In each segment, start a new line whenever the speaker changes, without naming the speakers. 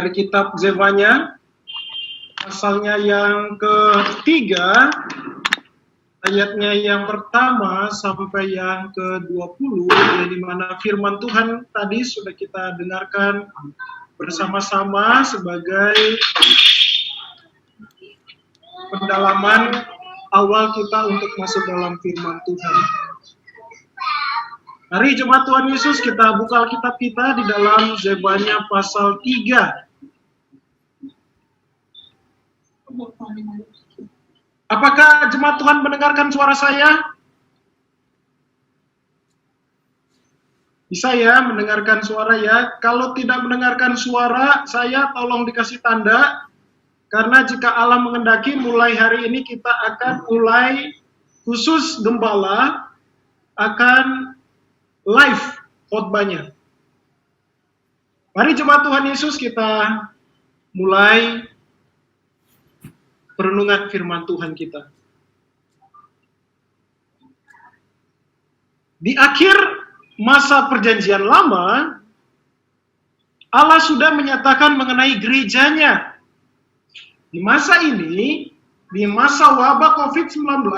dari kitab Zefanya, pasalnya yang ketiga, ayatnya yang pertama sampai yang ke-20, di mana firman Tuhan tadi sudah kita dengarkan bersama-sama sebagai pendalaman awal kita untuk masuk dalam firman Tuhan. Hari Jemaat Tuhan Yesus, kita buka Alkitab kita di dalam Zefanya pasal 3. Apakah Jemaat Tuhan mendengarkan suara saya? Bisa ya mendengarkan suara ya? Kalau tidak mendengarkan suara, saya tolong dikasih tanda. Karena jika Allah mengendaki, mulai hari ini kita akan mulai khusus gembala akan live khotbahnya. Mari Jemaat Tuhan Yesus, kita mulai perenungan firman Tuhan kita. Di akhir masa perjanjian lama, Allah sudah menyatakan mengenai gerejanya. Di masa ini, di masa wabah COVID-19,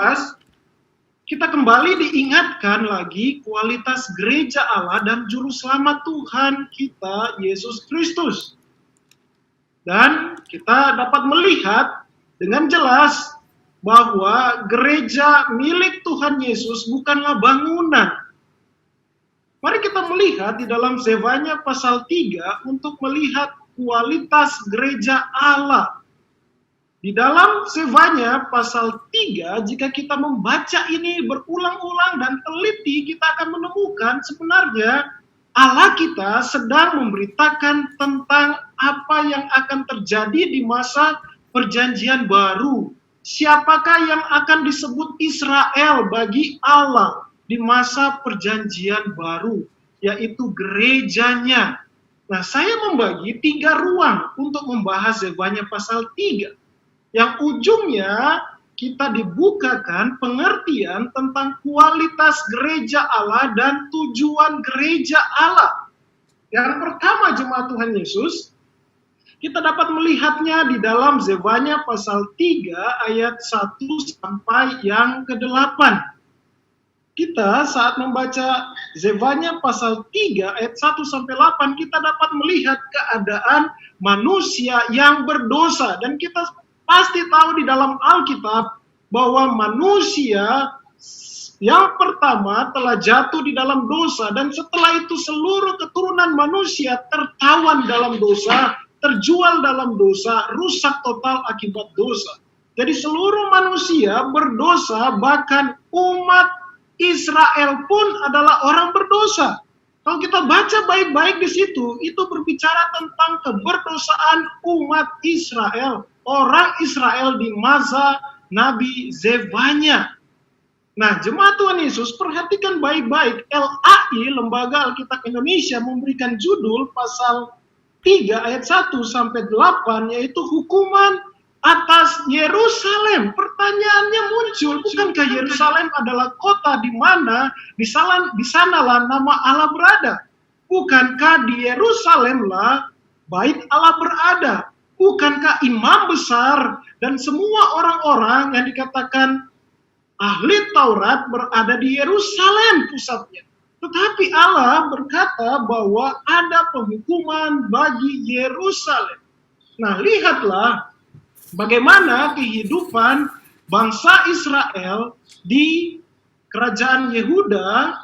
kita kembali diingatkan lagi kualitas gereja Allah dan juru selamat Tuhan kita, Yesus Kristus. Dan kita dapat melihat dengan jelas bahwa gereja milik Tuhan Yesus bukanlah bangunan. Mari kita melihat di dalam Zefanya pasal 3 untuk melihat kualitas gereja Allah. Di dalam Zefanya pasal 3, jika kita membaca ini berulang-ulang dan teliti, kita akan menemukan sebenarnya Allah kita sedang memberitakan tentang apa yang akan terjadi di masa perjanjian baru. Siapakah yang akan disebut Israel bagi Allah di masa perjanjian baru, yaitu gerejanya. Nah, saya membagi 3 ruang untuk membahas Zefanya pasal 3. Yang ujungnya kita dibukakan pengertian tentang kualitas gereja Allah dan tujuan gereja Allah. Yang pertama Jemaat Tuhan Yesus, kita dapat melihatnya di dalam Zefanya pasal 3 ayat 1 sampai yang ke-8. Kita saat membaca Zefanya pasal 3 ayat 1 sampai 8, kita dapat melihat keadaan manusia yang berdosa. Dan kita pasti tahu di dalam Alkitab bahwa manusia yang pertama telah jatuh di dalam dosa, dan setelah itu seluruh keturunan manusia tertawan dalam dosa, terjual dalam dosa, rusak total akibat dosa. Jadi seluruh manusia berdosa, bahkan umat Israel pun adalah orang berdosa. Kalau kita baca baik-baik di situ, itu berbicara tentang keberdosaan umat Israel, orang Israel di masa Nabi Zefanya. Nah, Jemaat Tuhan Yesus, perhatikan baik-baik. LAI, Lembaga Alkitab Indonesia, memberikan judul pasal 3 ayat 1 sampai 8, yaitu hukuman atas Yerusalem. Pertanyaannya muncul, bukankah Yerusalem adalah kota di mana di sanalah nama Allah berada? Bukankah di Yerusalem lah bait Allah berada? Bukankah imam besar dan semua orang-orang yang dikatakan ahli Taurat berada di Yerusalem pusatnya? Tetapi Allah berkata bahwa ada penghukuman bagi Yerusalem. Nah, lihatlah bagaimana kehidupan bangsa Israel di kerajaan Yehuda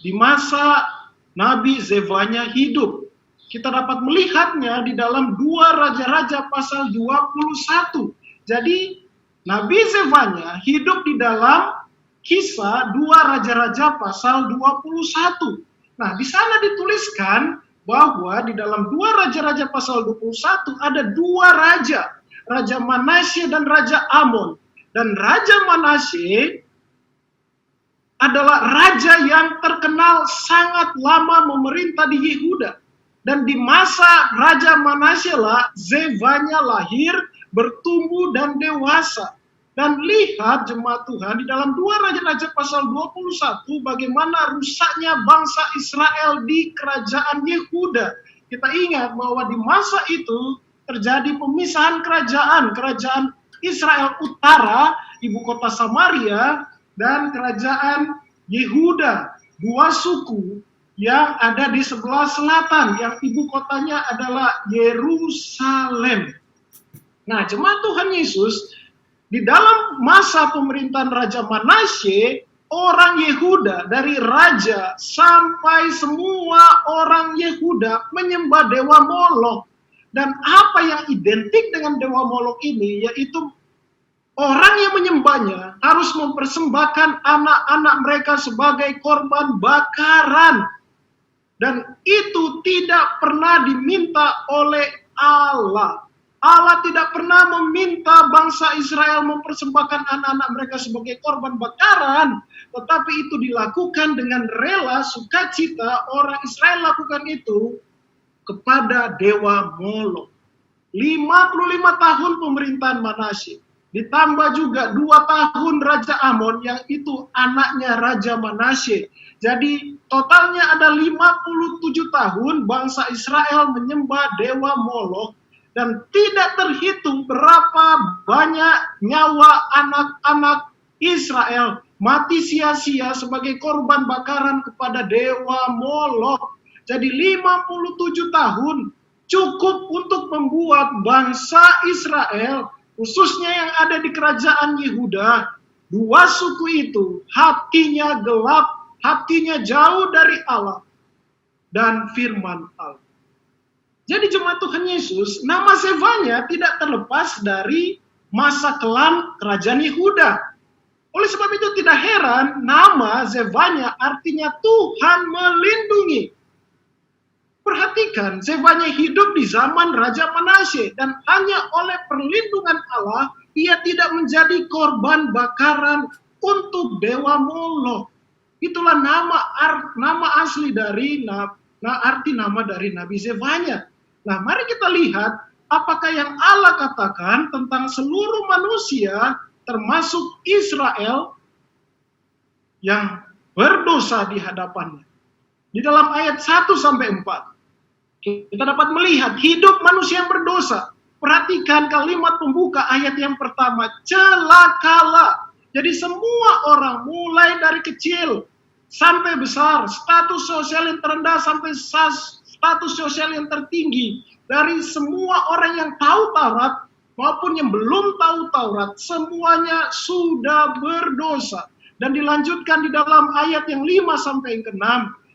di masa Nabi Zefanya hidup. Kita dapat melihatnya di dalam 2 Raja-Raja pasal 21. Jadi Nabi Zefanya hidup di dalam kisah 2 Raja-Raja pasal 21. Nah, di sana dituliskan bahwa di dalam 2 Raja-Raja pasal 21 ada 2 raja, Raja Manasye dan Raja Amon. Dan Raja Manasye adalah raja yang terkenal sangat lama memerintah di Yehuda. Dan di masa Raja Manasye lah Zefanya lahir, bertumbuh dan dewasa. Dan lihat Jemaat Tuhan di dalam 2 Raja-Raja pasal 21 bagaimana rusaknya bangsa Israel di kerajaan Yehuda. Kita ingat bahwa di masa itu terjadi pemisahan kerajaan Israel Utara, ibu kota Samaria, dan kerajaan Yehuda, dua suku yang ada di sebelah selatan, yang ibu kotanya adalah Yerusalem. Nah, jemaat Tuhan Yesus, di dalam masa pemerintahan Raja Manasye, orang Yehuda, dari raja sampai semua orang Yehuda menyembah dewa Molok. Dan apa yang identik dengan dewa Molok ini, yaitu orang yang menyembahnya harus mempersembahkan anak-anak mereka sebagai korban bakaran. Dan itu tidak pernah diminta oleh Allah. Allah tidak pernah meminta bangsa Israel mempersembahkan anak-anak mereka sebagai korban bakaran, tetapi itu dilakukan dengan rela, sukacita. Orang Israel lakukan itu kepada dewa Molok. 55 tahun pemerintahan Manasye, ditambah juga 2 tahun Raja Amon yang itu anaknya Raja Manasye. Jadi totalnya ada 57 tahun bangsa Israel menyembah dewa Molok. Dan tidak terhitung berapa banyak nyawa anak-anak Israel mati sia-sia sebagai korban bakaran kepada dewa Molok. Jadi 57 tahun cukup untuk membuat bangsa Israel, khususnya yang ada di kerajaan Yehuda, dua suku itu hatinya gelap, hatinya jauh dari Allah dan firman Allah. Jadi jemaat Tuhan Yesus, nama Zefanya tidak terlepas dari masa kelam kerajaan Yehuda. Oleh sebab itu tidak heran nama Zefanya artinya Tuhan melindungi. Perhatikan, Zefanya hidup di zaman Raja Manasye dan hanya oleh perlindungan Allah ia tidak menjadi korban bakaran untuk dewa Molok. Itulah nama asli dari arti nama dari Nabi Zefanya. Nah, mari kita lihat apakah yang Allah katakan tentang seluruh manusia, termasuk Israel, yang berdosa di hadapannya. Di dalam ayat 1-4, kita dapat melihat hidup manusia yang berdosa. Perhatikan kalimat pembuka ayat yang pertama, celakalah. Jadi semua orang, mulai dari kecil sampai besar, status sosial yang terendah sampai status sosial yang tertinggi, dari semua orang yang tahu Taurat maupun yang belum tahu Taurat, semuanya sudah berdosa. Dan dilanjutkan di dalam ayat yang 5-6,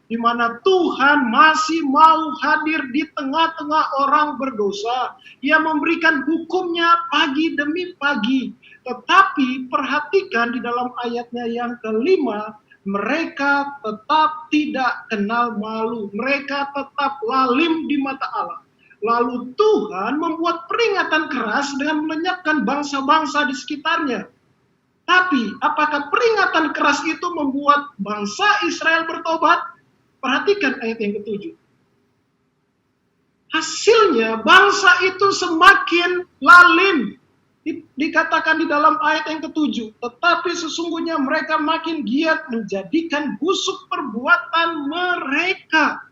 di mana Tuhan masih mau hadir di tengah-tengah orang berdosa. Ia memberikan hukumnya pagi demi pagi. Tetapi perhatikan di dalam ayatnya yang kelima, mereka tetap tidak kenal malu. Mereka tetap lalim di mata Allah. Lalu Tuhan membuat peringatan keras dengan melenyapkan bangsa-bangsa di sekitarnya. Tapi apakah peringatan keras itu membuat bangsa Israel bertobat? Perhatikan ayat yang ke-7. Hasilnya bangsa itu semakin lalim. Dikatakan di dalam ayat yang ke-7, tetapi sesungguhnya mereka makin giat menjadikan busuk perbuatan mereka.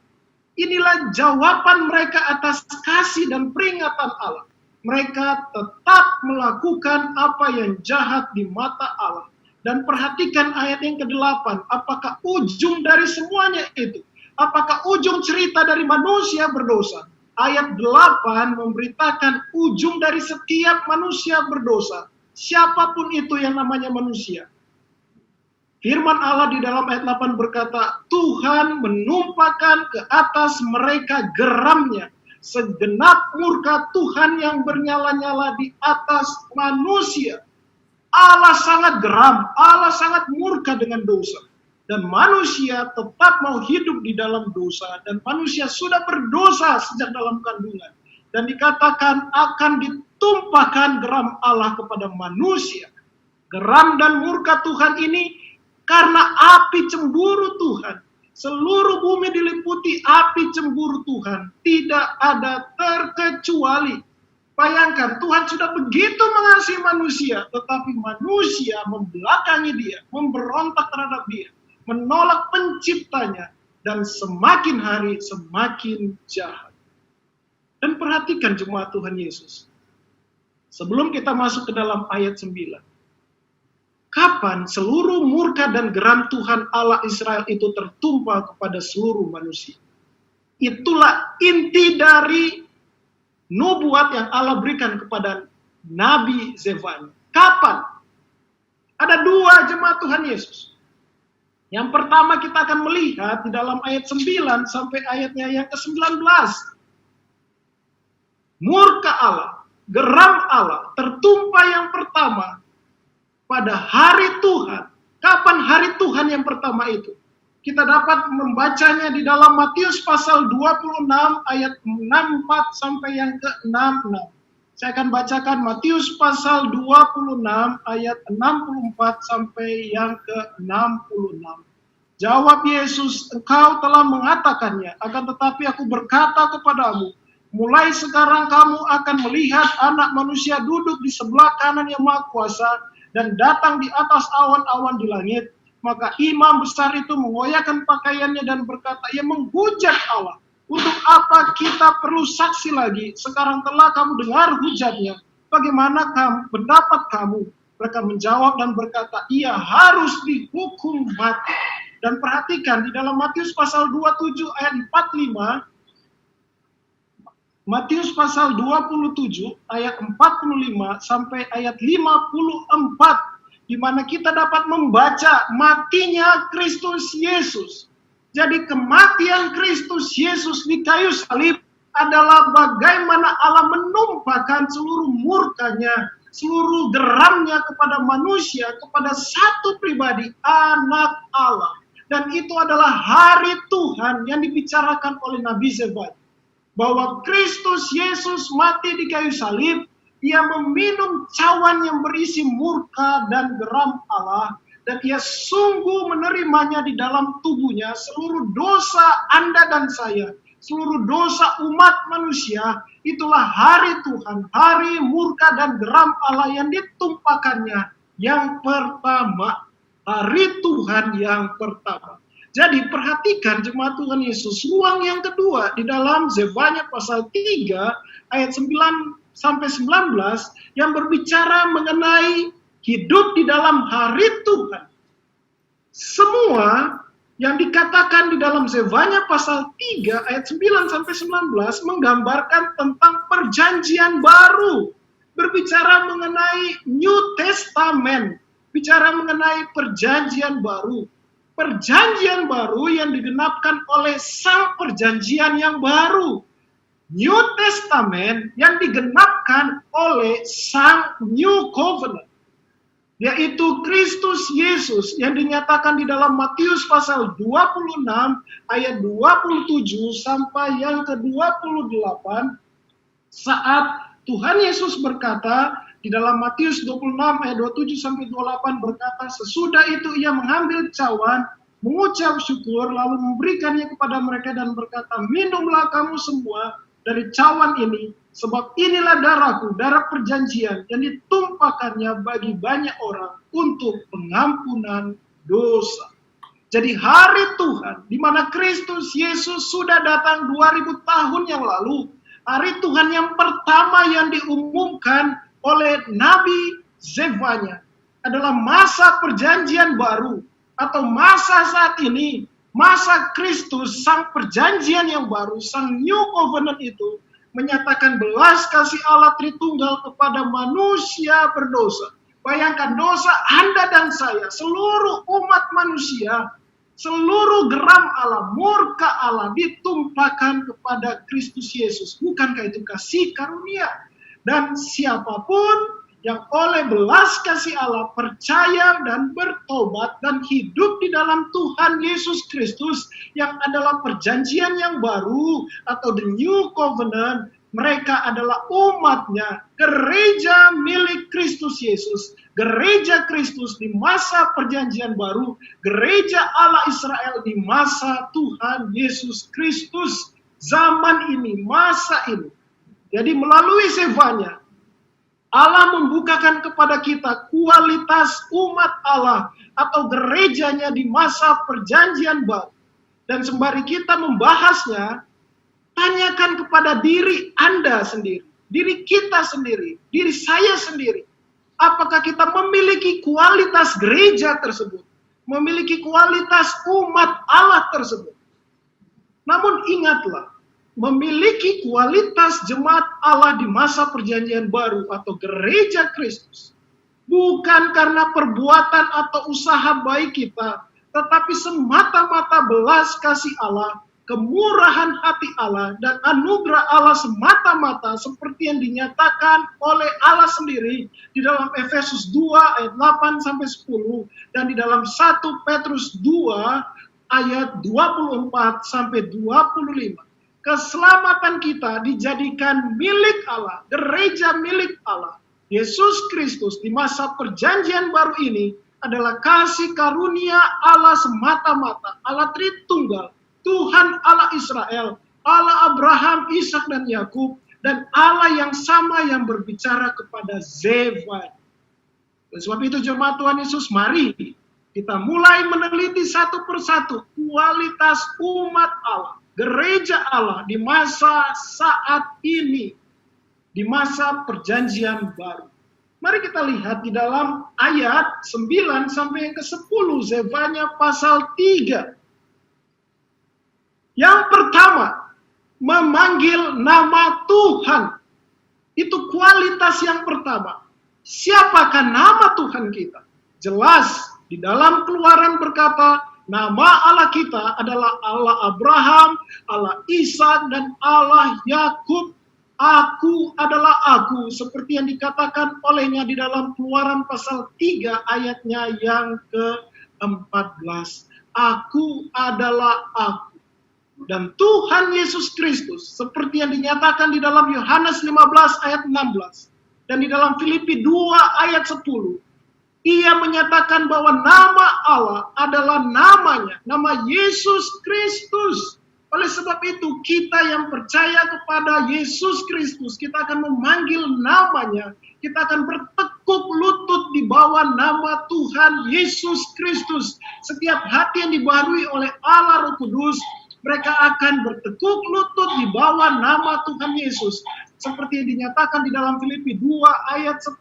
Inilah jawaban mereka atas kasih dan peringatan Allah. Mereka tetap melakukan apa yang jahat di mata Allah. Dan perhatikan ayat yang ke-8, apakah ujung dari semuanya itu? Apakah ujung cerita dari manusia berdosa? Ayat 8 memberitakan ujung dari setiap manusia berdosa. Siapapun itu yang namanya manusia. Firman Allah di dalam ayat 8 berkata, Tuhan menumpahkan ke atas mereka geramnya. Segenap murka Tuhan yang bernyala-nyala di atas manusia. Allah sangat geram, Allah sangat murka dengan dosa. Dan manusia tetap mau hidup di dalam dosa. Dan manusia sudah berdosa sejak dalam kandungan. Dan dikatakan akan ditumpahkan geram Allah kepada manusia. Geram dan murka Tuhan ini karena api cemburu Tuhan. Seluruh bumi diliputi api cemburu Tuhan. Tidak ada terkecuali. Bayangkan, Tuhan sudah begitu mengasihi manusia. Tetapi manusia membelakangi dia. Memberontak terhadap dia. Menolak penciptanya, dan semakin hari semakin jahat. Dan perhatikan jemaat Tuhan Yesus. Sebelum kita masuk ke dalam ayat 9. Kapan seluruh murka dan geram Tuhan Allah Israel itu tertumpah kepada seluruh manusia. Itulah inti dari nubuat yang Allah berikan kepada Nabi Zefanya. Kapan? Ada dua jemaat Tuhan Yesus. Yang pertama kita akan melihat di dalam ayat 9 sampai ayatnya yang ke-19. Murka Allah, geram Allah, tertumpah yang pertama pada hari Tuhan. Kapan hari Tuhan yang pertama itu? Kita dapat membacanya di dalam Matius pasal 26 ayat 64 sampai yang ke-66. Saya akan bacakan Matius pasal 26 ayat 64 sampai yang ke-66. Jawab Yesus, engkau telah mengatakannya, akan tetapi aku berkata kepadamu, mulai sekarang kamu akan melihat Anak Manusia duduk di sebelah kanan Yang Maha Kuasa dan datang di atas awan-awan di langit. Maka imam besar itu mengoyakkan pakaiannya dan berkata, ia menghujat Allah. Untuk apa kita perlu saksi lagi? Sekarang telah kamu dengar hujatnya. Bagaimana pendapat kamu? Mereka menjawab dan berkata, ia harus dihukum mati. Dan perhatikan di dalam Matius pasal 27 ayat 45, Matius pasal 27 ayat 45 sampai ayat 54, di mana kita dapat membaca matinya Kristus Yesus. Jadi kematian Kristus Yesus di kayu salib adalah bagaimana Allah menumpahkan seluruh murkanya, seluruh geramnya kepada manusia, kepada satu pribadi, anak Allah. Dan itu adalah hari Tuhan yang dibicarakan oleh Nabi Zefanya. Bahwa Kristus Yesus mati di kayu salib, ia meminum cawan yang berisi murka dan geram Allah, dan ia sungguh menerimanya di dalam tubuhnya seluruh dosa Anda dan saya, seluruh dosa umat manusia. Itulah hari Tuhan, hari murka dan geram Allah yang ditumpahkannya yang pertama, hari Tuhan yang pertama. Jadi perhatikan jemaat Tuhan Yesus, ruang yang kedua di dalam Zefanya pasal 3 ayat 9 sampai 19 yang berbicara mengenai hidup di dalam hari Tuhan. Semua yang dikatakan di dalam Zefanya pasal 3 ayat 9 sampai 19 menggambarkan tentang perjanjian baru. Berbicara mengenai New Testament, bicara mengenai perjanjian baru. Perjanjian baru yang digenapkan oleh sang perjanjian yang baru. New Testament yang digenapkan oleh sang New Covenant. Yaitu Kristus Yesus yang dinyatakan di dalam Matius pasal 26 ayat 27 sampai yang ke-28. Saat Tuhan Yesus berkata di dalam Matius 26 ayat 27 sampai 28 berkata, sesudah itu ia mengambil cawan, mengucap syukur, lalu memberikannya kepada mereka dan berkata, minumlah kamu semua dari cawan ini, sebab inilah darahku, darah perjanjian yang ditumpahkannya bagi banyak orang untuk pengampunan dosa. Jadi hari Tuhan, di mana Kristus Yesus sudah datang 2000 tahun yang lalu, hari Tuhan yang pertama yang diumumkan oleh Nabi Zefanya adalah masa perjanjian baru, atau masa saat ini, masa Kristus, sang perjanjian yang baru, sang New Covenant itu menyatakan belas kasih Allah Tritunggal kepada manusia berdosa. Bayangkan dosa Anda dan saya, seluruh umat manusia, seluruh geram Allah, murka Allah ditumpahkan kepada Kristus Yesus. Bukankah itu kasih karunia? Dan siapapun yang oleh belas kasih Allah percaya dan bertobat dan hidup di dalam Tuhan Yesus Kristus yang adalah perjanjian yang baru atau the New Covenant, mereka adalah umatnya, gereja milik Kristus Yesus, gereja Kristus di masa perjanjian baru, gereja Allah Israel di masa Tuhan Yesus Kristus, zaman ini, masa ini. Jadi melalui Zefanya, Allah membukakan kepada kita kualitas umat Allah atau gerejanya di masa perjanjian baru. Dan sembari kita membahasnya, Tanyakan kepada diri Anda sendiri, diri kita sendiri, diri saya sendiri. Apakah kita memiliki kualitas gereja tersebut? Memiliki kualitas umat Allah tersebut? Namun ingatlah, memiliki kualitas jemaat Allah di masa perjanjian baru atau gereja Kristus bukan karena perbuatan atau usaha baik kita, tetapi semata-mata belas kasih Allah, kemurahan hati Allah, dan anugerah Allah semata-mata seperti yang dinyatakan oleh Allah sendiri di dalam Efesus 2 ayat 8 sampai 10 dan di dalam 1 Petrus 2 ayat 24 sampai 25. Keselamatan kita dijadikan milik Allah, gereja milik Allah. Yesus Kristus di masa perjanjian baru ini adalah kasih karunia Allah semata-mata, Allah Tritunggal, Tuhan Allah Israel, Allah Abraham, Ishak dan Yakub, dan Allah yang sama yang berbicara kepada Zevanya. Oleh sebab itu jemaat Tuhan Yesus, mari kita mulai meneliti satu persatu kualitas umat Allah, gereja Allah di masa saat ini, di masa perjanjian baru. Mari kita lihat di dalam ayat 9 sampai yang ke-10, Zevanya pasal 3. Yang pertama, memanggil nama Tuhan. Itu kualitas yang pertama. Siapakah nama Tuhan kita? Jelas, di dalam Keluaran berkata, nama Allah kita adalah Allah Abraham, Allah Ishak, dan Allah Yakub. Aku adalah aku, seperti yang dikatakan olehnya di dalam Keluaran pasal 3 ayatnya yang ke-14. Aku adalah aku. Dan Tuhan Yesus Kristus, seperti yang dinyatakan di dalam Yohanes 15 ayat 16, dan di dalam Filipi 2 ayat 10, ia menyatakan bahwa nama Allah adalah namanya, nama Yesus Kristus. Oleh sebab itu, kita yang percaya kepada Yesus Kristus, kita akan memanggil namanya, kita akan bertekuk lutut di bawah nama Tuhan Yesus Kristus. Setiap hati yang dibaharui oleh Allah Roh Kudus, mereka akan bertekuk lutut di bawah nama Tuhan Yesus. Seperti yang dinyatakan di dalam Filipi 2 ayat 10.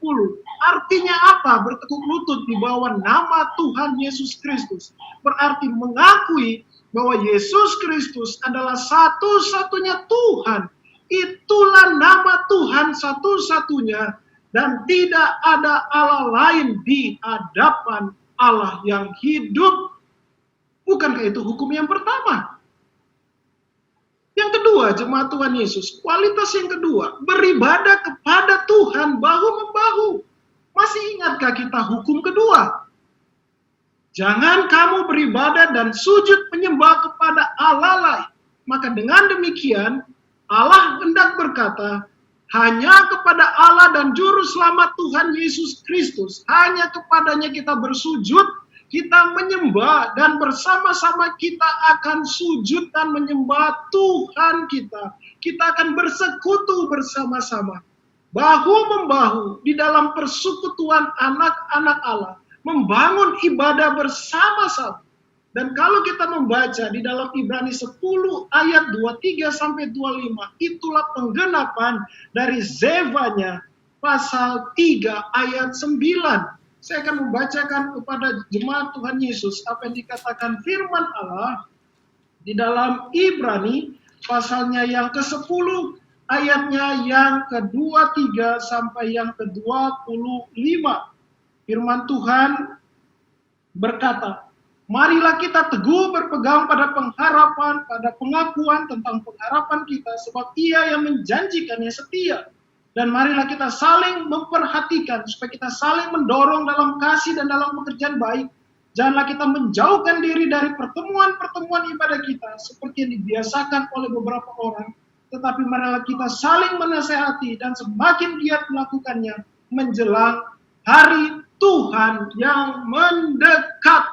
Artinya apa bertekuk lutut di bawah nama Tuhan Yesus Kristus? Berarti mengakui bahwa Yesus Kristus adalah satu-satunya Tuhan. Itulah nama Tuhan satu-satunya. Dan tidak ada Allah lain di hadapan Allah yang hidup. Bukankah itu hukum yang pertama? Yang kedua, jemaat Tuhan Yesus, kualitas yang kedua, beribadah kepada Tuhan bahu-membahu. Masih ingatkah kita hukum kedua? Jangan kamu beribadah dan sujud menyembah kepada Allah lain. Maka dengan demikian, Allah hendak berkata, hanya kepada Allah dan Juru Selamat Tuhan Yesus Kristus, hanya kepadanya kita bersujud, kita menyembah, dan bersama-sama kita akan sujud dan menyembah Tuhan kita. Kita akan bersekutu bersama-sama, bahu-membahu di dalam persekutuan anak-anak Allah, membangun ibadah bersama-sama. Dan kalau kita membaca di dalam Ibrani 10 ayat 23 sampai 25, itulah penggenapan dari Zevanya pasal 3 ayat 9. Saya akan membacakan kepada jemaat Tuhan Yesus apa yang dikatakan firman Allah di dalam Ibrani pasalnya yang ke-10 ayatnya yang ke-23 sampai yang ke-25. Firman Tuhan berkata, marilah kita teguh berpegang pada pengharapan, pada pengakuan tentang pengharapan kita, sebab Ia yang menjanjikannya setia. Dan marilah kita saling memperhatikan, supaya kita saling mendorong dalam kasih dan dalam pekerjaan baik. Janganlah kita menjauhkan diri dari pertemuan-pertemuan ibadah kita, seperti yang dibiasakan oleh beberapa orang. Tetapi marilah kita saling menasehati, dan semakin giat melakukannya, menjelang hari Tuhan yang mendekat.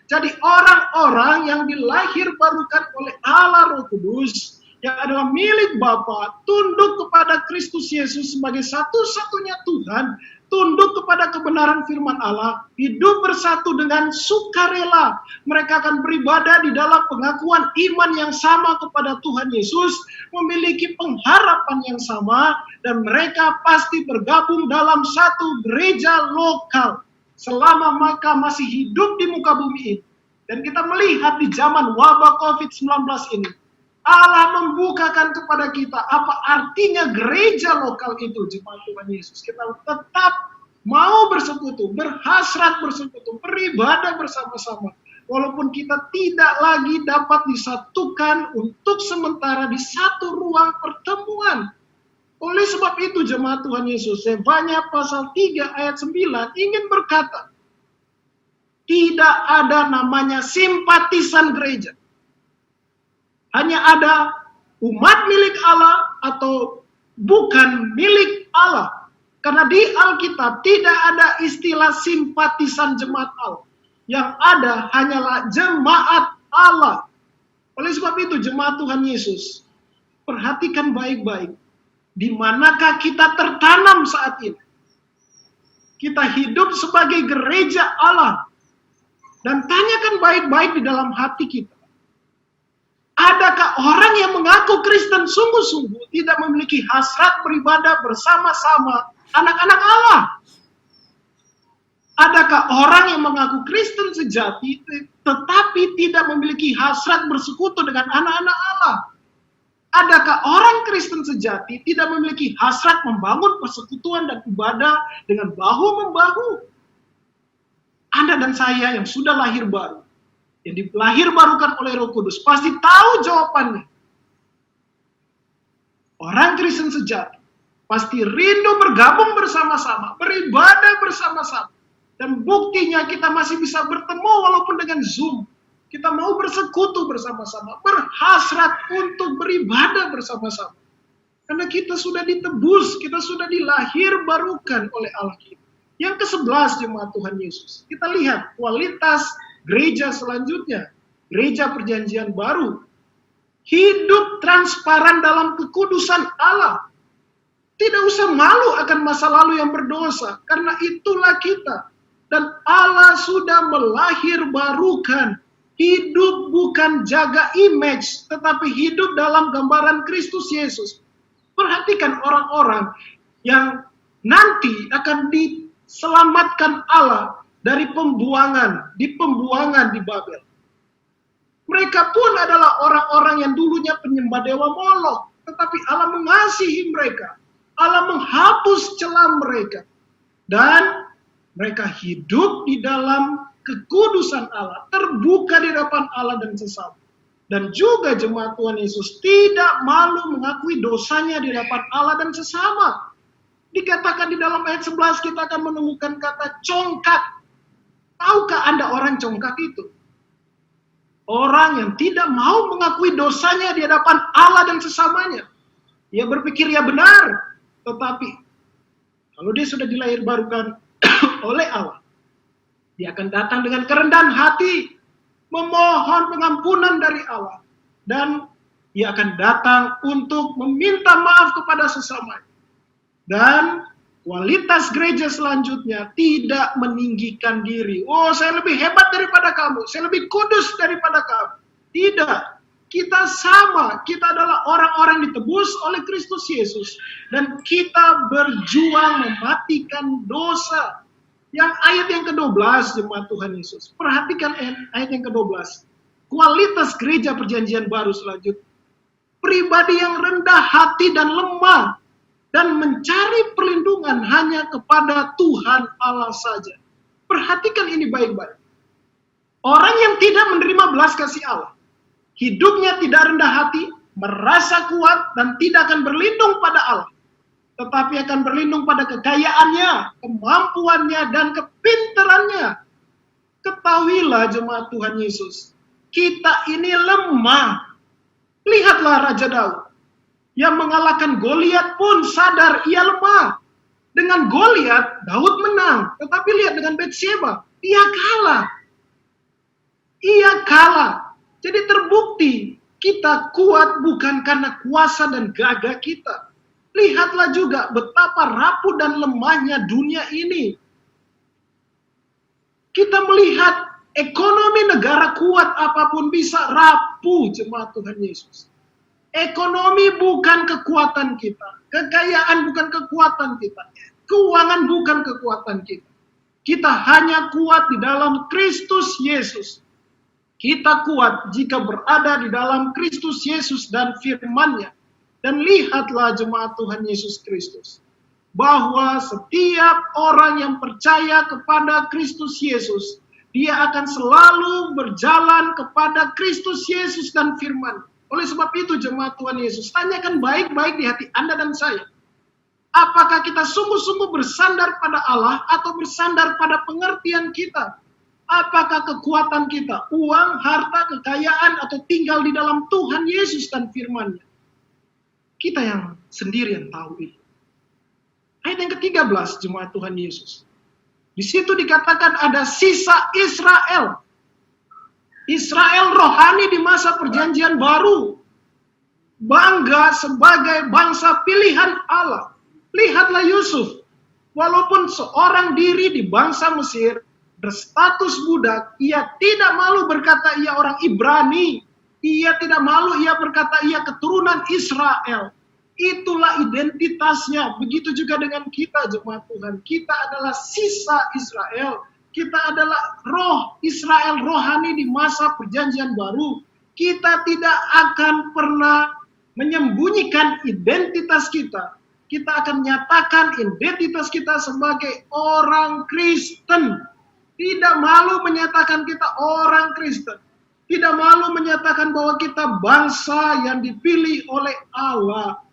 Jadi orang-orang yang dilahirbarukan oleh Allah Roh Kudus, yang adalah milik Bapa, tunduk kepada Kristus Yesus sebagai satu-satunya Tuhan, tunduk kepada kebenaran firman Allah, hidup bersatu dengan sukarela. Mereka akan beribadah di dalam pengakuan iman yang sama kepada Tuhan Yesus, memiliki pengharapan yang sama, dan mereka pasti bergabung dalam satu gereja lokal selama mereka masih hidup di muka bumi ini. Dan kita melihat di zaman wabah COVID-19 ini, Allah membukakan kepada kita apa artinya gereja lokal itu, jemaat Tuhan Yesus. Kita tetap mau bersekutu, berhasrat bersekutu, beribadah bersama-sama. Walaupun kita tidak lagi dapat disatukan untuk sementara di satu ruang pertemuan. Oleh sebab itu jemaat Tuhan Yesus, Zefanya pasal 3 ayat 9 ingin berkata, tidak ada namanya simpatisan gereja. Hanya ada umat milik Allah atau bukan milik Allah. Karena di Alkitab tidak ada istilah simpatisan jemaat Allah. Yang ada hanyalah jemaat Allah. Oleh sebab itu jemaat Tuhan Yesus, perhatikan baik-baik. Di manakah kita tertanam saat ini? Kita hidup sebagai gereja Allah. Dan tanyakan baik-baik di dalam hati kita. Adakah orang yang mengaku Kristen sungguh-sungguh tidak memiliki hasrat beribadah bersama-sama anak-anak Allah? Adakah orang yang mengaku Kristen sejati tetapi tidak memiliki hasrat bersekutu dengan anak-anak Allah? Adakah orang Kristen sejati tidak memiliki hasrat membangun persekutuan dan ibadah dengan bahu-membahu? Anda dan saya yang sudah lahir baru, yang dilahir barukan oleh Roh Kudus, pasti tahu jawabannya. Orang Kristen sejati pasti rindu bergabung bersama-sama, beribadah bersama-sama. Dan buktinya kita masih bisa bertemu walaupun dengan Zoom. Kita mau bersekutu bersama-sama, berhasrat untuk beribadah bersama-sama. Karena kita sudah ditebus, kita sudah dilahir barukan oleh Allah kita. Yang ke-11 jemaat Tuhan Yesus. Kita lihat kualitas gereja selanjutnya, gereja perjanjian baru. Hidup transparan dalam kekudusan Allah. Tidak usah malu akan masa lalu yang berdosa, karena itulah kita. Dan Allah sudah melahir barukan. Hidup bukan jaga image, tetapi hidup dalam gambaran Kristus Yesus. Perhatikan orang-orang yang nanti akan diselamatkan Allah dari pembuangan di Babel. Mereka pun adalah orang-orang yang dulunya penyembah dewa Molok, tetapi Allah mengasihi mereka. Allah menghapus celah mereka. Dan mereka hidup di dalam kekudusan Allah, terbuka di hadapan Allah dan sesama. Dan juga jemaat Tuhan Yesus tidak malu mengakui dosanya di hadapan Allah dan sesama. Dikatakan di dalam ayat 11 kita akan menemukan kata congkak. Tahukah Anda orang congkak itu? Orang yang tidak mau mengakui dosanya di hadapan Allah dan sesamanya. Dia berpikir ya benar, tetapi kalau dia sudah dilahirbarukan oleh Allah, dia akan datang dengan kerendahan hati, memohon pengampunan dari Allah, dan dia akan datang untuk meminta maaf kepada sesamanya. Dan kualitas gereja selanjutnya tidak meninggikan diri. Oh, saya lebih hebat daripada kamu, saya lebih kudus daripada kamu. Tidak. Kita sama, kita adalah orang-orang ditebus oleh Kristus Yesus. Dan kita berjuang mematikan dosa. Yang ayat yang ke-12, jemaat Tuhan Yesus. Perhatikan ayat yang ke-12. Kualitas gereja perjanjian baru selanjutnya. Pribadi yang rendah hati dan lemah. Dan mencari perlindungan hanya kepada Tuhan Allah saja. Perhatikan ini baik-baik. Orang yang tidak menerima belas kasih Allah. Hidupnya tidak rendah hati, merasa kuat, dan tidak akan berlindung pada Allah. Tetapi akan berlindung pada kekayaannya, kemampuannya, dan kepintarannya. Ketahuilah jemaat Tuhan Yesus, kita ini lemah. Lihatlah Raja Daud, yang mengalahkan Goliat pun sadar ia lemah. Dengan Goliat, Daud menang. Tetapi lihat dengan Batsheba, ia kalah. Ia kalah. Jadi terbukti kita kuat bukan karena kuasa dan gagah kita. Lihatlah juga betapa rapuh dan lemahnya dunia ini. Kita melihat ekonomi negara kuat apapun bisa rapuh, jemaat Tuhan Yesus. Ekonomi bukan kekuatan kita. Kekayaan bukan kekuatan kita. Keuangan bukan kekuatan kita. Kita hanya kuat di dalam Kristus Yesus. Kita kuat jika berada di dalam Kristus Yesus dan firman-Nya. Dan lihatlah jemaat Tuhan Yesus Kristus, bahwa setiap orang yang percaya kepada Kristus Yesus, dia akan selalu berjalan kepada Kristus Yesus dan firman. Oleh sebab itu jemaat Tuhan Yesus, tanyakan baik-baik di hati Anda dan saya. Apakah kita sungguh-sungguh bersandar pada Allah atau bersandar pada pengertian kita? Apakah kekuatan kita, uang, harta, kekayaan, atau tinggal di dalam Tuhan Yesus dan firman-Nya? Kita yang sendiri yang tahu itu. Ayat yang ke-13, jemaat Tuhan Yesus. Di situ dikatakan ada sisa Israel. Israel rohani di masa perjanjian baru. Bangga sebagai bangsa pilihan Allah. Lihatlah Yusuf. Walaupun seorang diri di bangsa Mesir, berstatus budak, ia tidak malu berkata ia orang Ibrani. Ia tidak malu, ia berkata ia keturunan Israel. Itulah identitasnya. Begitu juga dengan kita, jemaat Tuhan. Kita adalah sisa Israel. Kita adalah roh Israel rohani di masa perjanjian baru. Kita tidak akan pernah menyembunyikan identitas kita. Kita akan menyatakan identitas kita sebagai orang Kristen. Tidak malu menyatakan kita orang Kristen. Tidak malu menyatakan bahwa kita bangsa yang dipilih oleh Allah.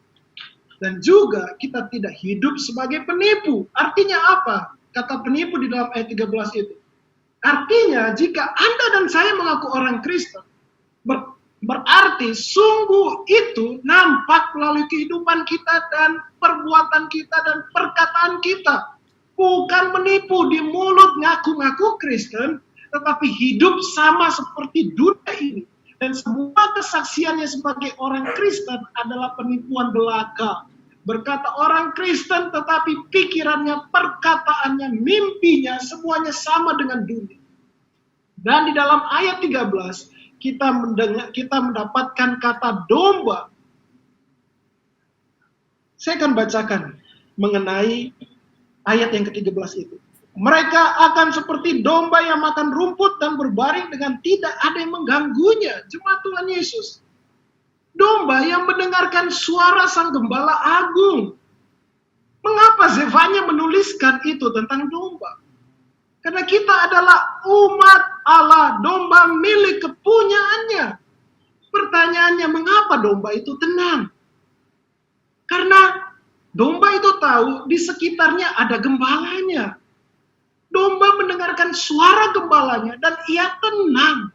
Dan juga kita tidak hidup sebagai penipu. Artinya apa? Kata penipu di dalam ayat 13 itu. Artinya jika Anda dan saya mengaku orang Kristen, berarti sungguh itu nampak melalui kehidupan kita dan perbuatan kita dan perkataan kita. Bukan menipu di mulut ngaku-ngaku Kristen, tetapi hidup sama seperti dunia ini. Dan semua kesaksiannya sebagai orang Kristen adalah penipuan belaka. Berkata orang Kristen tetapi pikirannya, perkataannya, mimpinya semuanya sama dengan dunia. Dan di dalam ayat 13 kita mendapatkan kata domba. Saya akan bacakan mengenai ayat yang ke-13 itu. Mereka akan seperti domba yang makan rumput dan berbaring dengan tidak ada yang mengganggunya. Jemaat Tuhan Yesus. Domba yang mendengarkan suara sang gembala agung. Mengapa Zefanya menuliskan itu tentang domba? Karena kita adalah umat Allah, domba milik kepunyaannya. Pertanyaannya, mengapa domba itu tenang? Karena domba itu tahu di sekitarnya ada gembalanya. Domba mendengarkan suara gembalanya dan ia tenang.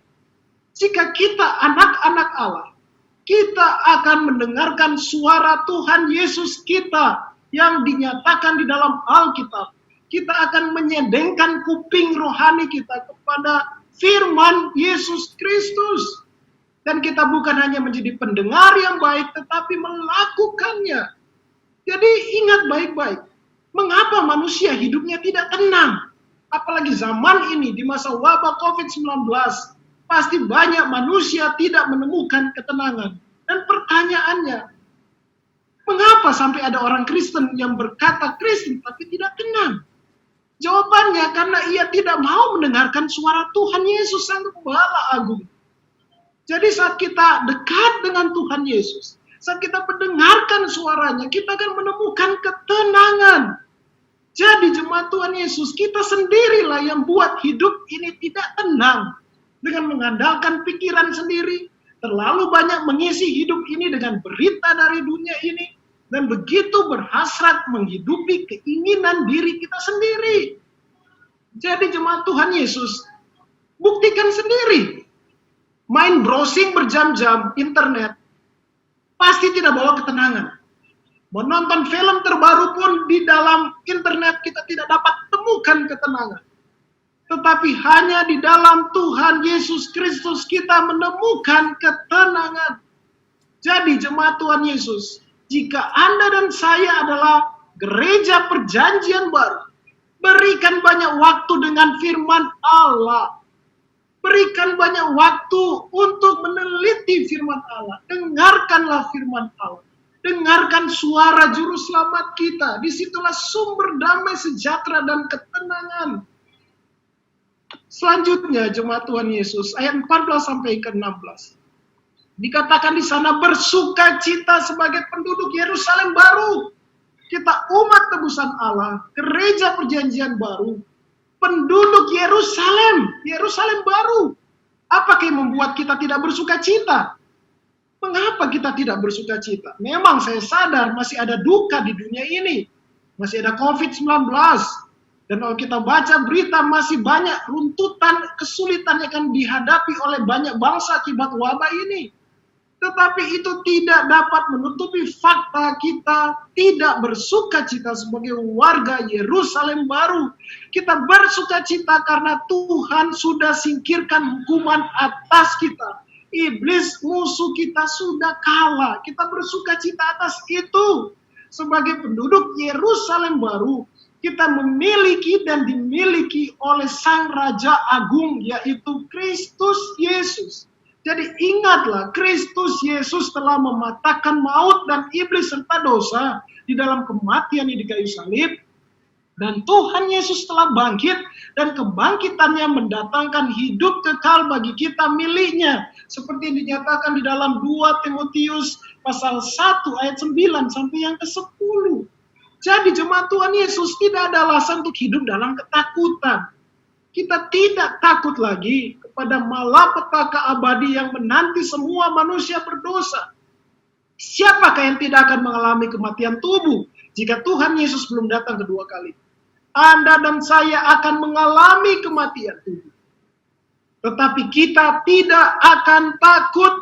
Jika kita anak-anak Allah, kita akan mendengarkan suara Tuhan Yesus kita yang dinyatakan di dalam Alkitab. Kita akan menyedengkan kuping rohani kita kepada firman Yesus Kristus. Dan kita bukan hanya menjadi pendengar yang baik, tetapi melakukannya. Jadi ingat baik-baik, mengapa manusia hidupnya tidak tenang? Apalagi zaman ini di masa wabah COVID-19, pasti banyak manusia tidak menemukan ketenangan. Dan pertanyaannya, mengapa sampai ada orang Kristen yang berkata Kristen tapi tidak tenang? Jawabannya karena ia tidak mau mendengarkan suara Tuhan Yesus Sang Gembala Agung. Jadi saat kita dekat dengan Tuhan Yesus, saat kita mendengarkan suaranya, kita akan menemukan ketenangan. Jadi jemaat Tuhan Yesus, kita sendirilah yang buat hidup ini tidak tenang. Dengan mengandalkan pikiran sendiri, terlalu banyak mengisi hidup ini dengan berita dari dunia ini, dan begitu berhasrat menghidupi keinginan diri kita sendiri. Jadi jemaat Tuhan Yesus, buktikan sendiri. Main browsing berjam-jam internet, pasti tidak bawa ketenangan. Menonton film terbaru pun di dalam internet kita tidak dapat temukan ketenangan. Tetapi hanya di dalam Tuhan Yesus Kristus kita menemukan ketenangan. Jadi jemaat Tuhan Yesus, Jika Anda dan saya adalah gereja perjanjian baru, berikan banyak waktu dengan firman Allah. Berikan banyak waktu untuk meneliti firman Allah. Dengarkanlah firman Allah. Dengarkan suara juru selamat kita. Disitulah sumber damai sejahtera dan ketenangan. Selanjutnya, jemaat Tuhan Yesus, ayat 14 sampai ke 16. Dikatakan di sana, bersukacita sebagai penduduk Yerusalem baru. Kita umat tebusan Allah, gereja perjanjian baru, penduduk Yerusalem baru. Apakah yang membuat kita tidak bersukacita? Mengapa kita tidak bersukacita? Memang saya sadar masih ada duka di dunia ini. Masih ada COVID-19. Dan kalau kita baca berita masih banyak runtutan, kesulitan yang akan dihadapi oleh banyak bangsa akibat wabah ini. Tetapi itu tidak dapat menutupi fakta kita tidak bersukacita sebagai warga Yerusalem baru. Kita bersukacita karena Tuhan sudah singkirkan hukuman atas kita. Iblis musuh kita sudah kalah. Kita bersukacita atas itu. Sebagai penduduk Yerusalem baru, kita memiliki dan dimiliki oleh Sang Raja Agung, yaitu Kristus Yesus. Jadi ingatlah, Kristus Yesus telah mematahkan maut dan iblis serta dosa di dalam kematian di kayu salib. Dan Tuhan Yesus telah bangkit, dan kebangkitannya mendatangkan hidup kekal bagi kita miliknya. Seperti yang dinyatakan di dalam 2 Timotius pasal 1 ayat 9 sampai yang ke-10. Jadi jemaat Tuhan Yesus tidak ada alasan untuk hidup dalam ketakutan. Kita tidak takut lagi kepada malapetaka abadi yang menanti semua manusia berdosa. Siapakah yang tidak akan mengalami kematian tubuh jika Tuhan Yesus belum datang kedua kali? Anda dan saya akan mengalami kematian tubuh. Tetapi kita tidak akan takut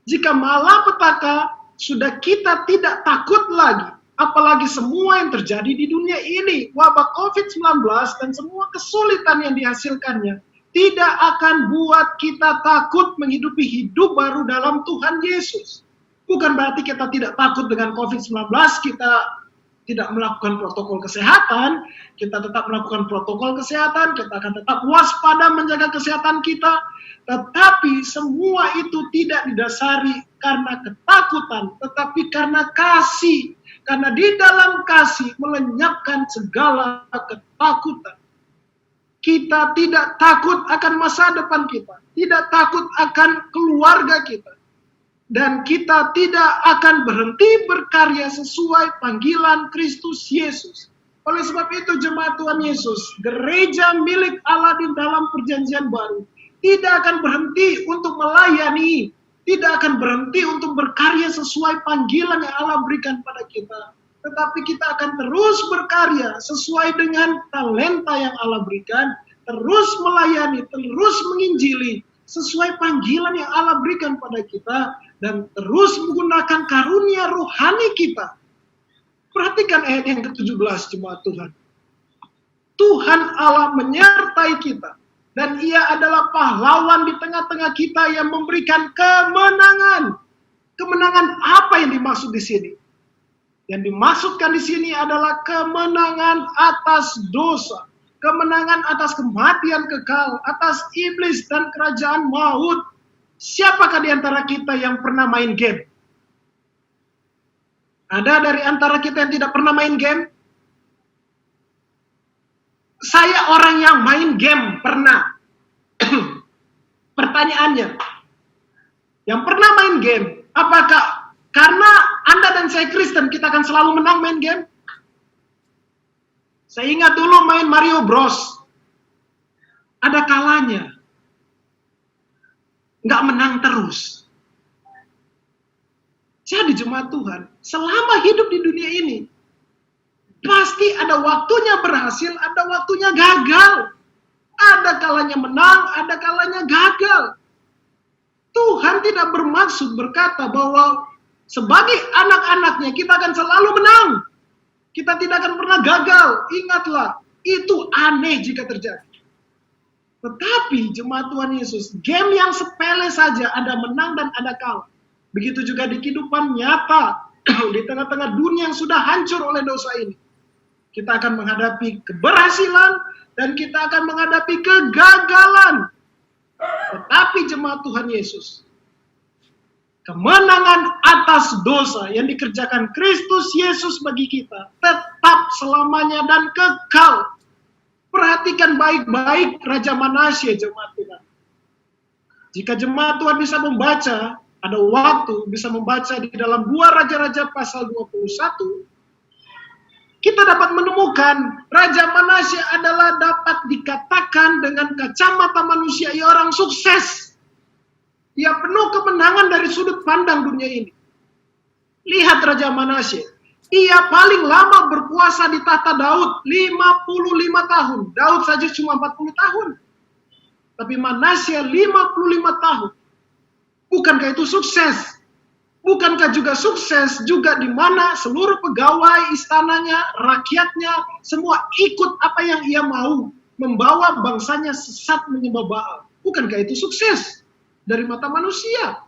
jika malapetaka sudah kita tidak takut lagi. Apalagi semua yang terjadi di dunia ini, wabah COVID-19 dan semua kesulitan yang dihasilkannya, tidak akan buat kita takut menghidupi hidup baru dalam Tuhan Yesus. Bukan berarti kita tidak takut dengan COVID-19, kita tidak melakukan protokol kesehatan, kita tetap melakukan protokol kesehatan, kita akan tetap waspada menjaga kesehatan kita, tetapi semua itu tidak didasari karena ketakutan, tetapi karena kasih. Karena di dalam kasih melenyapkan segala ketakutan. Kita tidak takut akan masa depan kita. Tidak takut akan keluarga kita. Dan kita tidak akan berhenti berkarya sesuai panggilan Kristus Yesus. Oleh sebab itu jemaat Tuhan Yesus, gereja milik Allah di dalam perjanjian baru, tidak akan berhenti untuk melayani, tidak akan berhenti untuk berkarya sesuai panggilan yang Allah berikan pada kita. Tetapi kita akan terus berkarya sesuai dengan talenta yang Allah berikan, terus melayani, terus menginjili, sesuai panggilan yang Allah berikan pada kita, dan terus menggunakan karunia rohani kita. Perhatikan ayat yang ke-17 jemaat Tuhan. Tuhan Allah menyertai kita. Dan ia adalah pahlawan di tengah-tengah kita yang memberikan kemenangan. Kemenangan apa yang dimaksud di sini? Yang dimaksudkan di sini adalah kemenangan atas dosa. Kemenangan atas kematian kekal, atas iblis dan kerajaan maut. Siapakah di antara kita yang pernah main game? Ada dari antara kita yang tidak pernah main game? Saya orang yang main game, pernah. Pertanyaannya, yang pernah main game, apakah karena Anda dan saya Kristen, kita akan selalu menang main game? Saya ingat dulu main Mario Bros. Ada kalanya. Nggak menang terus. Jadi jemaat Tuhan, selama hidup di dunia ini, pasti ada waktunya berhasil, ada waktunya gagal. Ada kalanya menang, ada kalanya gagal. Tuhan tidak bermaksud berkata bahwa sebagai anak-anaknya kita akan selalu menang. Kita tidak akan pernah gagal. Ingatlah, itu aneh jika terjadi. Tetapi jemaat Tuhan Yesus, game yang sepele saja ada menang dan ada kalah. Begitu juga di kehidupan nyata. di tengah-tengah dunia yang sudah hancur oleh dosa ini. Kita akan menghadapi keberhasilan dan kita akan menghadapi kegagalan. Tetapi jemaat Tuhan Yesus, kemenangan atas dosa yang dikerjakan Kristus Yesus bagi kita tetap selamanya dan kekal. Perhatikan baik-baik Raja Manasye, jemaat Tuhan. Jika jemaat Tuhan bisa membaca, ada waktu bisa membaca di dalam 2 Raja-Raja pasal 21, kita dapat menemukan Raja Manasye adalah dapat dikatakan dengan kacamata manusia, ia orang sukses. Ia penuh kemenangan dari sudut pandang dunia ini. Lihat Raja Manasye, ia paling lama berkuasa di tahta Daud, 55 tahun. Daud saja cuma 40 tahun. Tapi Manasye 55 tahun. Bukankah itu sukses? Bukankah juga sukses juga di mana seluruh pegawai istananya, rakyatnya, semua ikut apa yang ia mau, membawa bangsanya sesat menyembah Baal. Bukankah itu sukses dari mata manusia?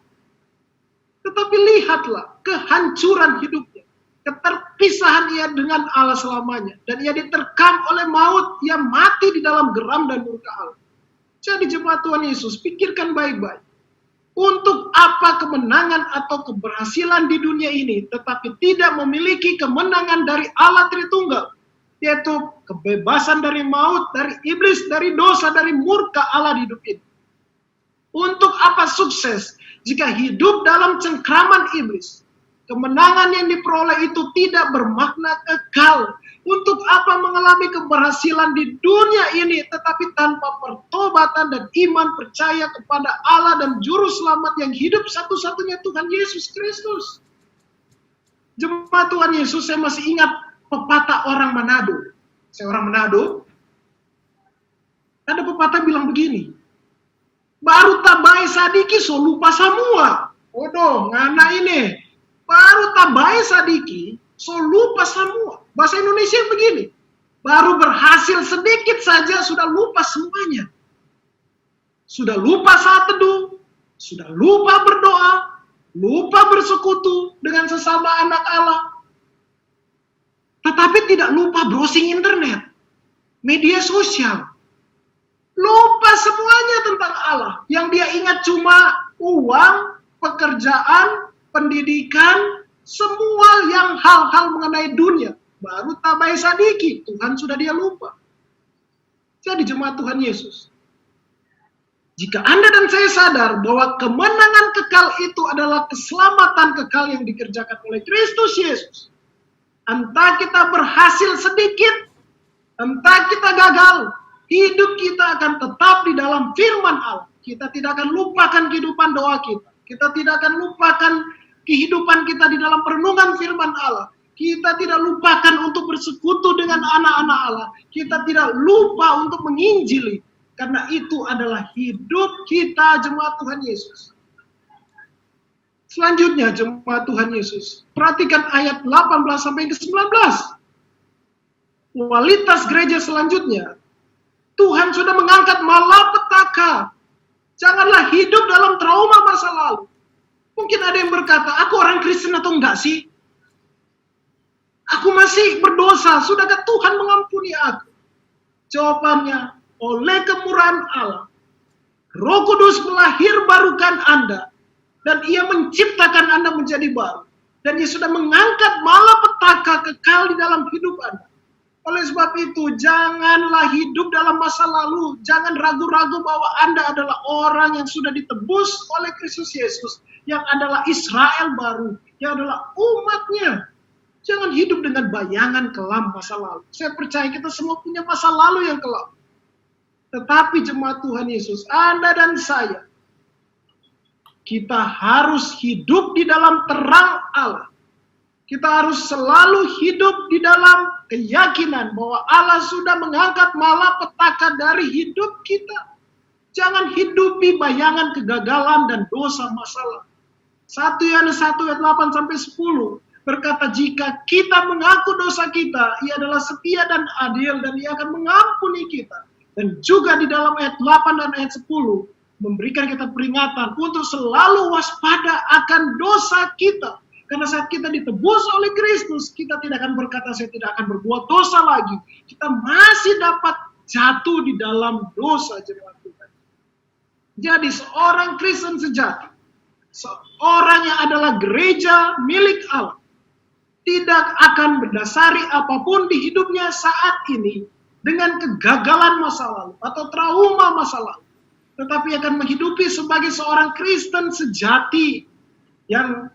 Tetapi lihatlah kehancuran hidupnya, keterpisahan ia dengan Allah selamanya, dan ia diterkam oleh maut, ia mati di dalam geram dan murka Allah. Jadi jemaat Tuhan Yesus, pikirkan baik-baik. Untuk apa kemenangan atau keberhasilan di dunia ini, tetapi tidak memiliki kemenangan dari Allah Tritunggal, yaitu kebebasan dari maut, dari iblis, dari dosa, dari murka Allah di hidup ini. Untuk apa sukses jika hidup dalam cengkraman iblis? Kemenangan yang diperoleh itu tidak bermakna kekal. Untuk apa mengalami keberhasilan di dunia ini tetapi tanpa pertobatan dan iman percaya kepada Allah dan juru selamat yang hidup satu-satunya Tuhan Yesus Kristus? Jemaat Tuhan Yesus, saya masih ingat pepatah orang Manado. Saya orang Manado. Ada pepatah bilang begini, baru tabai sadiki so lupa semua. Waduh, ngana ini. Baru tabai sadiki so lupa semua. Bahasa Indonesia begini, baru berhasil sedikit saja sudah lupa semuanya. Sudah lupa saat teduh, sudah lupa berdoa, lupa bersekutu dengan sesama anak Allah. Tetapi tidak lupa browsing internet, media sosial. Lupa semuanya tentang Allah. Yang dia ingat cuma uang, pekerjaan, pendidikan, semua yang hal-hal mengenai dunia. Baru tabai sadiki, Tuhan sudah dia lupa. Jadi jemaat Tuhan Yesus, jika Anda dan saya sadar bahwa kemenangan kekal itu adalah keselamatan kekal yang dikerjakan oleh Kristus Yesus, entah kita berhasil sedikit, entah kita gagal, hidup kita akan tetap di dalam firman Allah. Kita tidak akan lupakan kehidupan doa kita. Kita tidak akan lupakan kehidupan kita di dalam perenungan firman Allah. Kita tidak lupakan untuk bersekutu dengan anak-anak Allah. Kita tidak lupa untuk menginjili. Karena itu adalah hidup kita, jemaat Tuhan Yesus. Selanjutnya, jemaat Tuhan Yesus, perhatikan ayat 18 sampai ke 19. Kualitas gereja selanjutnya, Tuhan sudah mengangkat malapetaka. Janganlah hidup dalam trauma masa lalu. Mungkin ada yang berkata, aku orang Kristen atau enggak sih? Aku masih berdosa, sudahkah Tuhan mengampuni aku? Jawabannya, oleh kemurahan Allah, Roh Kudus melahirbarukan Anda, dan Ia menciptakan Anda menjadi baru. Dan Dia sudah mengangkat malapetaka kekal di dalam hidup Anda. Oleh sebab itu, janganlah hidup dalam masa lalu. Jangan ragu-ragu bahwa Anda adalah orang yang sudah ditebus oleh Kristus Yesus, yang adalah Israel baru, yang adalah umatnya. Jangan hidup dengan bayangan kelam masa lalu. Saya percaya kita semua punya masa lalu yang kelam. Tetapi jemaat Tuhan Yesus, Anda dan saya, kita harus hidup di dalam terang Allah. Kita harus selalu hidup di dalam keyakinan bahwa Allah sudah mengangkat malapetaka dari hidup kita. Jangan hidupi bayangan kegagalan dan dosa masalah. 1 Yohanes 1 ayat 8 sampai 10 berkata, jika kita mengaku dosa kita, Ia adalah setia dan adil dan Ia akan mengampuni kita. Dan juga di dalam ayat 8 dan ayat 10 memberikan kita peringatan untuk selalu waspada akan dosa kita. Karena saat kita ditebus oleh Kristus, kita tidak akan berkata, saya tidak akan berbuat dosa lagi. Kita masih dapat jatuh di dalam dosa, jemaat Tuhan. Jadi seorang Kristen sejati, seorang yang adalah gereja milik Allah, tidak akan berdasari apapun di hidupnya saat ini dengan kegagalan masa lalu atau trauma masa lalu, tetapi akan menghidupi sebagai seorang Kristen sejati yang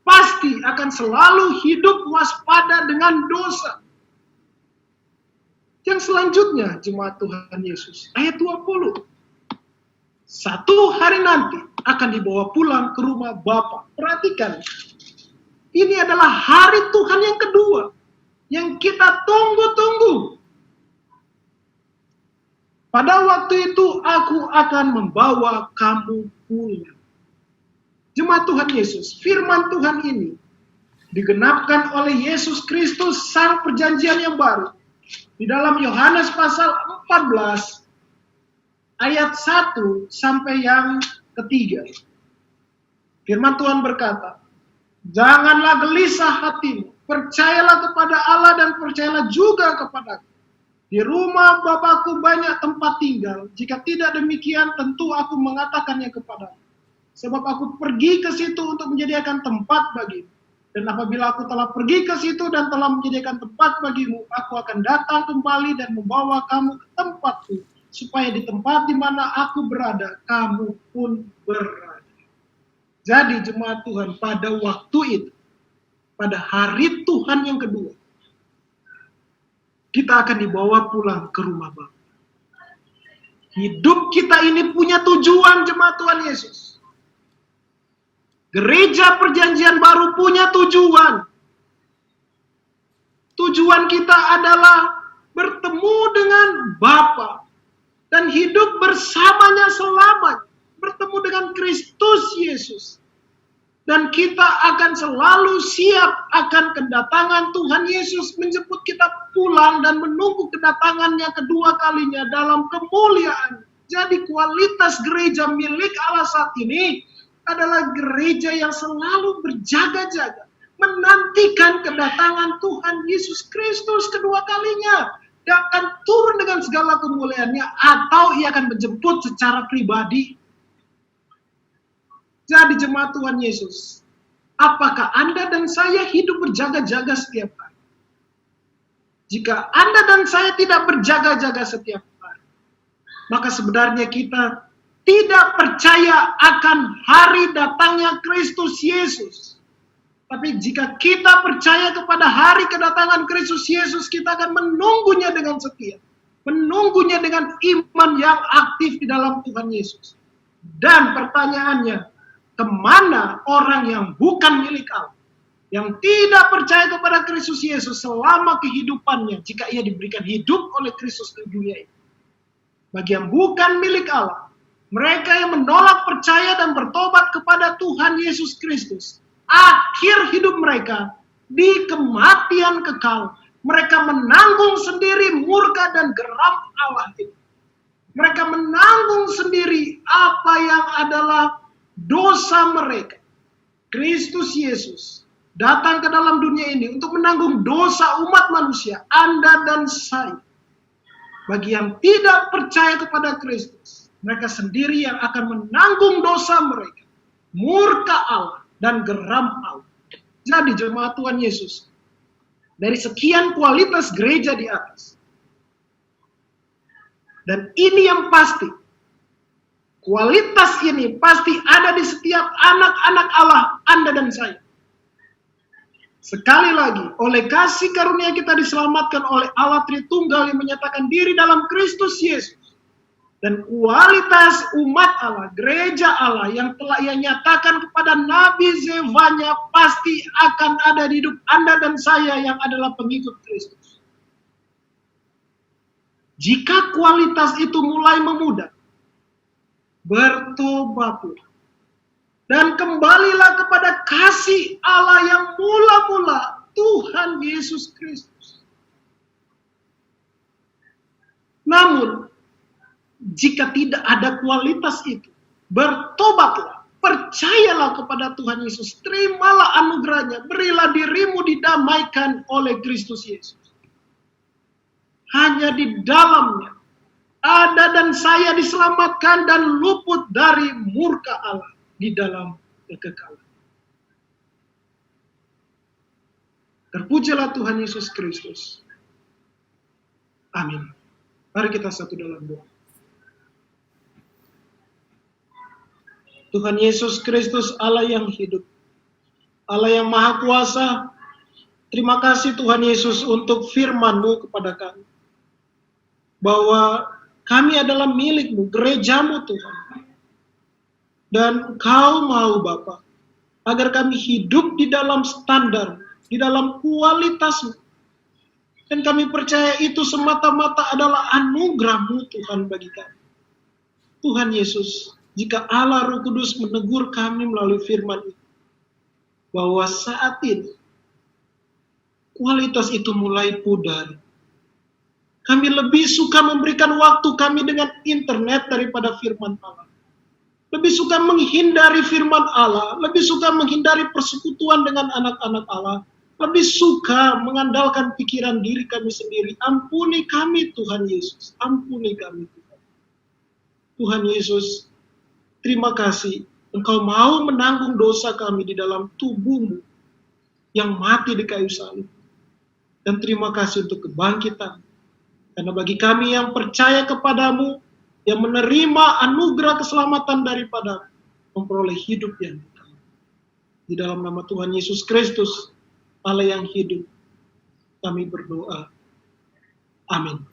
pasti akan selalu hidup waspada dengan dosa. Yang selanjutnya, jemaat Tuhan Yesus, ayat 20. Satu hari nanti akan dibawa pulang ke rumah Bapa. Perhatikan, ini adalah hari Tuhan yang kedua, yang kita tunggu-tunggu. Pada waktu itu aku akan membawa kamu pulang. Jemaat Tuhan Yesus, firman Tuhan ini digenapkan oleh Yesus Kristus sang perjanjian yang baru. Di dalam Yohanes pasal 14 ayat 1 sampai yang ketiga. Firman Tuhan berkata, janganlah gelisah hatimu, percayalah kepada Allah dan percayalah juga kepadaku. Di rumah Bapakku banyak tempat tinggal, jika tidak demikian tentu aku mengatakannya kepadamu. Sebab aku pergi ke situ untuk menyediakan tempat bagimu. Dan apabila aku telah pergi ke situ dan telah menyediakan tempat bagimu, aku akan datang kembali dan membawa kamu ke tempatku, supaya di tempat di mana aku berada, kamu pun berada. Jadi jemaat Tuhan, pada waktu itu, pada hari Tuhan yang kedua, kita akan dibawa pulang ke rumah Bapa. Hidup kita ini punya tujuan, jemaat Tuhan Yesus. Gereja perjanjian baru punya tujuan. Tujuan kita adalah bertemu dengan Bapa dan hidup bersamanya selamanya, bertemu dengan Kristus Yesus. Dan kita akan selalu siap akan kedatangan Tuhan Yesus menjemput kita pulang dan menunggu kedatangannya kedua kalinya dalam kemuliaan. Jadi kualitas gereja milik Allah saat ini adalah gereja yang selalu berjaga-jaga, menantikan kedatangan Tuhan Yesus Kristus kedua kalinya. Dia akan turun dengan segala kemuliaannya, atau ia akan menjemput secara pribadi. Jadi jemaat Tuhan Yesus, apakah Anda dan saya hidup berjaga-jaga setiap hari? Jika Anda dan saya tidak berjaga-jaga setiap hari, maka sebenarnya kita tidak percaya akan hari datangnya Kristus Yesus. Tapi jika kita percaya kepada hari kedatangan Kristus Yesus, kita akan menunggunya dengan setia. Menunggunya dengan iman yang aktif di dalam Tuhan Yesus. Dan pertanyaannya, kemana orang yang bukan milik Allah, yang tidak percaya kepada Kristus Yesus selama kehidupannya, jika ia diberikan hidup oleh Kristus di dunia ini? Bagi yang bukan milik Allah, mereka yang menolak percaya dan bertobat kepada Tuhan Yesus Kristus, akhir hidup mereka di kematian kekal. Mereka menanggung sendiri murka dan geram Allah itu. Mereka menanggung sendiri apa yang adalah dosa mereka. Kristus Yesus datang ke dalam dunia ini untuk menanggung dosa umat manusia, Anda dan saya. Bagi yang tidak percaya kepada Kristus, mereka sendiri yang akan menanggung dosa mereka, murka Allah dan geram Allah. Jadi jemaat Tuhan Yesus, dari sekian kualitas gereja di atas, dan ini yang pasti, kualitas ini pasti ada di setiap anak-anak Allah, Anda dan saya. Sekali lagi, oleh kasih karunia kita diselamatkan oleh Allah Tritunggal yang menyatakan diri dalam Kristus Yesus. Dan kualitas umat Allah, gereja Allah yang telah ia nyatakan kepada Nabi Zefanya pasti akan ada di hidup Anda dan saya yang adalah pengikut Kristus. Jika kualitas itu mulai memudar, bertobatlah. Dan kembalilah kepada kasih Allah yang mula-mula Tuhan Yesus Kristus. Namun, jika tidak ada kualitas itu, bertobatlah Percayalah kepada Tuhan Yesus, terimalah anugerahnya, berilah dirimu didamaikan oleh Kristus Yesus. Hanya di dalamnya ada dan saya diselamatkan dan luput dari murka Allah di dalam kekekalan. Terpujilah Tuhan Yesus Kristus. Amin. Mari kita satu dalam doa. Tuhan Yesus Kristus, Allah yang hidup, Allah yang maha kuasa, terima kasih Tuhan Yesus untuk firman-Mu kepada kami. Bahwa kami adalah milik-Mu, gereja-Mu Tuhan. Dan Engkau mau Bapa, agar kami hidup di dalam standar, di dalam kualitas-Mu. Dan kami percaya itu semata-mata adalah anugerah-Mu Tuhan bagi kami. Tuhan Yesus, jika Allah Roh Kudus menegur kami melalui firman itu, bahwa saat ini kualitas itu mulai pudar. Kami lebih suka memberikan waktu kami dengan internet daripada firman Allah. Lebih suka menghindari firman Allah, lebih suka menghindari persekutuan dengan anak-anak Allah, lebih suka mengandalkan pikiran diri kami sendiri. Ampuni kami Tuhan Yesus, ampuni kami Tuhan. Tuhan Yesus, terima kasih, Engkau mau menanggung dosa kami di dalam tubuh-Mu yang mati di kayu salib. Dan terima kasih untuk kebangkitan. Karena bagi kami yang percaya kepadamu, yang menerima anugerah keselamatan daripada memperoleh hidup yang kekal. Di dalam nama Tuhan Yesus Kristus, Allah yang hidup, kami berdoa. Amin.